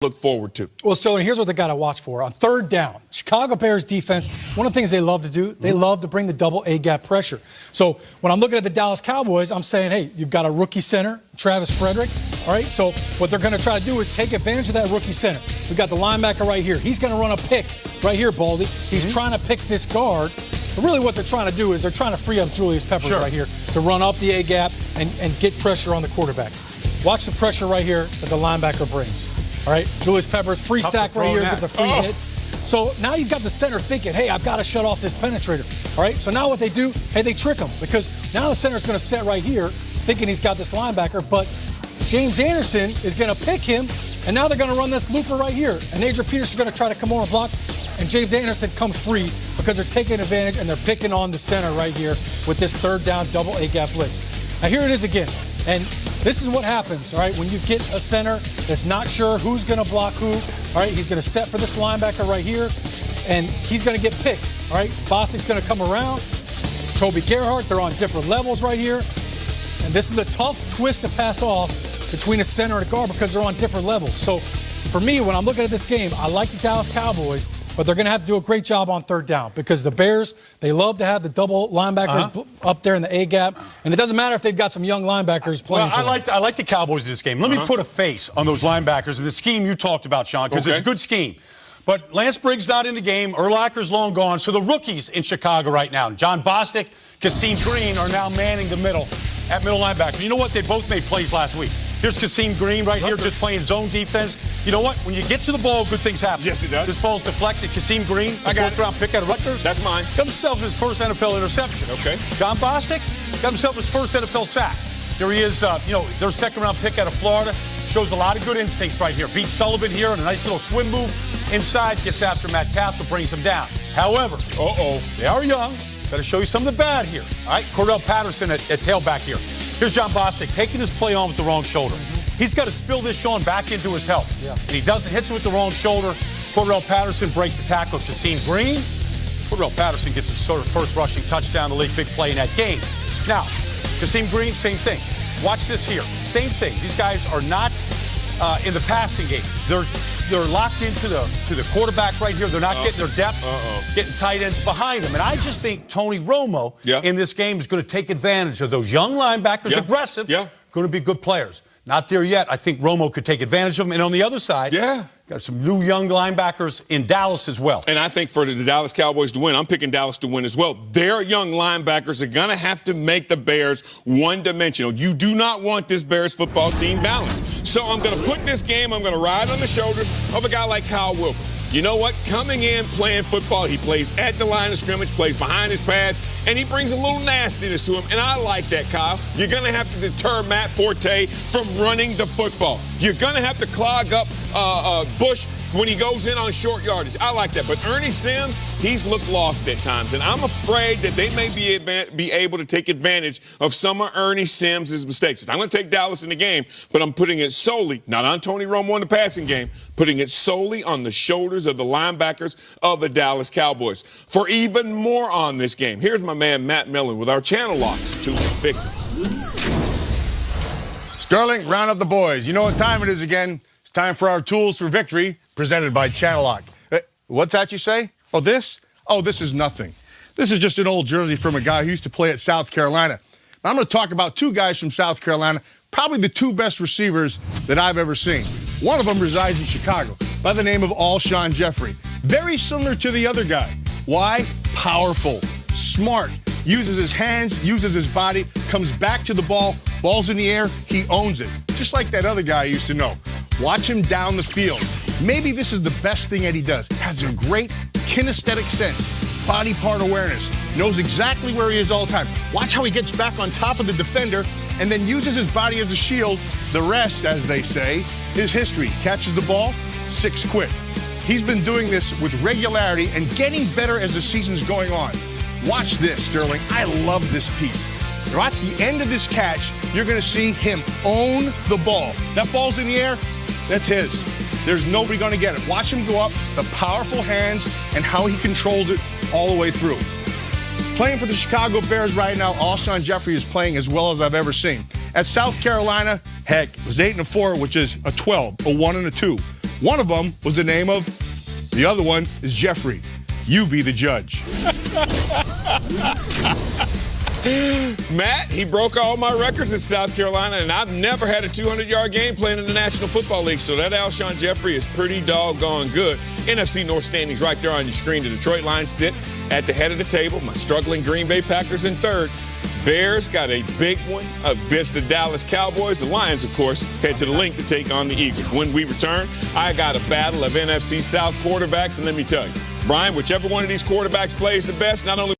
look forward to? Well, Sterling, here's what they got to watch for. On third down, Chicago Bears defense, one of the things they love to do, they love to bring the double A-gap pressure. So when I'm looking at the Dallas Cowboys, I'm saying, hey, you've got a rookie center, Travis Frederick. All right, so what they're going to try to do is take advantage of that rookie center. We've got the linebacker right here. He's going to run a pick right here, Baldy. He's trying to pick this guard. But really what they're trying to do is they're trying to free up Julius Peppers right here to run up the A-gap and get pressure on the quarterback. Watch the pressure right here that the linebacker brings. All right, Julius Peppers, free sack right here, gets a free hit. So now you've got the center thinking, hey, I've got to shut off this penetrator. All right, so now what they do, hey, they trick him because now the center's going to set right here thinking he's got this linebacker, but James Anderson is going to pick him, and now they're going to run this looper right here. And Adrian Peterson's going to try to come over and block, and James Anderson comes free because they're taking advantage and they're picking on the center right here with this third down double A-gap blitz. Now here it is again. And this is what happens, all right, when you get a center that's not sure who's going to block who. All right, he's going to set for this linebacker right here, and he's going to get picked. All right, Bostic's going to come around. Toby Gerhart, they're on different levels right here. And this is a tough twist to pass off between a center and a guard because they're on different levels. So for me, when I'm looking at this game, I like the Dallas Cowboys, but they're going to have to do a great job on third down because the Bears, they love to have the double linebackers up there in the A-gap, and it doesn't matter if they've got some young linebackers playing. Well, I like the Cowboys in this game. Let me put a face on those linebackers and the scheme you talked about, Sean, because it's a good scheme. But Lance Briggs not in the game. Urlacher's long gone. So the rookies in Chicago right now, John Bostic, Kasim Green, are now manning the middle at middle linebacker. You know what? They both made plays last week. Here's Kasim Green right here just playing zone defense. You know what? When you get to the ball, good things happen. Yes, it does. This ball's deflected. Kasim Green, a fourth-round pick out of Rutgers. That's mine. Got himself his first NFL interception. Okay. John Bostic got himself his first NFL sack. Here he is, their second-round pick out of Florida. Shows a lot of good instincts right here. Beats Sullivan here on a nice little swim move. Inside, gets after Matt Castle, brings him down. However, they are young. Got to show you some of the bad here. All right, Cordell Patterson at tailback here. Here's John Bostic taking his play on with the wrong shoulder. He's got to spill this Sean back into his help. And he doesn't, hits it with the wrong shoulder. Cordell Patterson breaks the tackle. Kasim Green. Cordell Patterson gets his sort of first rushing touchdown, the league, big play in that game. Now, Kasim Green, same thing. Watch this here. Same thing. These guys are not in the passing game. They're locked into the quarterback right here. They're not getting their depth, getting tight ends behind them. And I just think Tony Romo in this game is going to take advantage of those young linebackers, aggressive, going to be good players. Not there yet. I think Romo could take advantage of them. And on the other side, got some new young linebackers in Dallas as well. And I think for the Dallas Cowboys to win, I'm picking Dallas to win as well. Their young linebackers are going to have to make the Bears one-dimensional. You do not want this Bears football team balanced. So I'm going to put this game, I'm going to ride on the shoulders of a guy like Kyle Wilker. You know what? Coming in, playing football, he plays at the line of scrimmage, plays behind his pads, and he brings a little nastiness to him, and I like that, Kyle. You're going to have to deter Matt Forte from running the football. You're going to have to clog up Bush when he goes in on short yardage. I like that. But Ernie Sims, he's looked lost at times, and I'm afraid that they may be able to take advantage of some of Ernie Sims' mistakes. I'm going to take Dallas in the game, but I'm putting it solely, not on Tony Romo in the passing game, putting it solely on the shoulders of the linebackers of the Dallas Cowboys. For even more on this game, here's my man Matt Millen with our channel locks to victories. Sterling, round up the boys. You know what time it is again. It's time for our tools for victory, presented by Channel Lock. What's that you say? Oh, this? Oh, this is nothing. This is just an old jersey from a guy who used to play at South Carolina. I'm going to talk about two guys from South Carolina, probably the two best receivers that I've ever seen. One of them resides in Chicago by the name of Alshon Jeffrey. Very similar to the other guy. Why? Powerful, smart, uses his hands, uses his body, comes back to the ball, ball's in the air, he owns it. Just like that other guy I used to know. Watch him down the field. Maybe this is the best thing that he does. Has a great kinesthetic sense, body part awareness, knows exactly where he is all the time. Watch how he gets back on top of the defender and then uses his body as a shield. The rest, as they say, is history. Catches the ball, 6 quick. He's been doing this with regularity and getting better as the season's going on. Watch this, Sterling. I love this piece. At the end of this catch, you're going to see him own the ball. That ball's in the air, that's his. There's nobody going to get it. Watch him go up, the powerful hands, and how he controls it all the way through. Playing for the Chicago Bears right now, Alshon Jeffrey is playing as well as I've ever seen. At South Carolina, heck, it was 8-4, which is a 12, a 1 and a 2. One of them was the name of, the other one is Jeffrey. You be the judge. Matt, he broke all my records in South Carolina, and I've never had a 200-yard game playing in the National Football League, so that Alshon Jeffrey is pretty doggone good. NFC North standings right there on your screen. The Detroit Lions sit at the head of the table. My struggling Green Bay Packers in third. Bears got a big one against the Dallas Cowboys. The Lions, of course, head to the link to take on the Eagles. When we return, I got a battle of NFC South quarterbacks, and let me tell you, Brian, whichever one of these quarterbacks plays the best, not only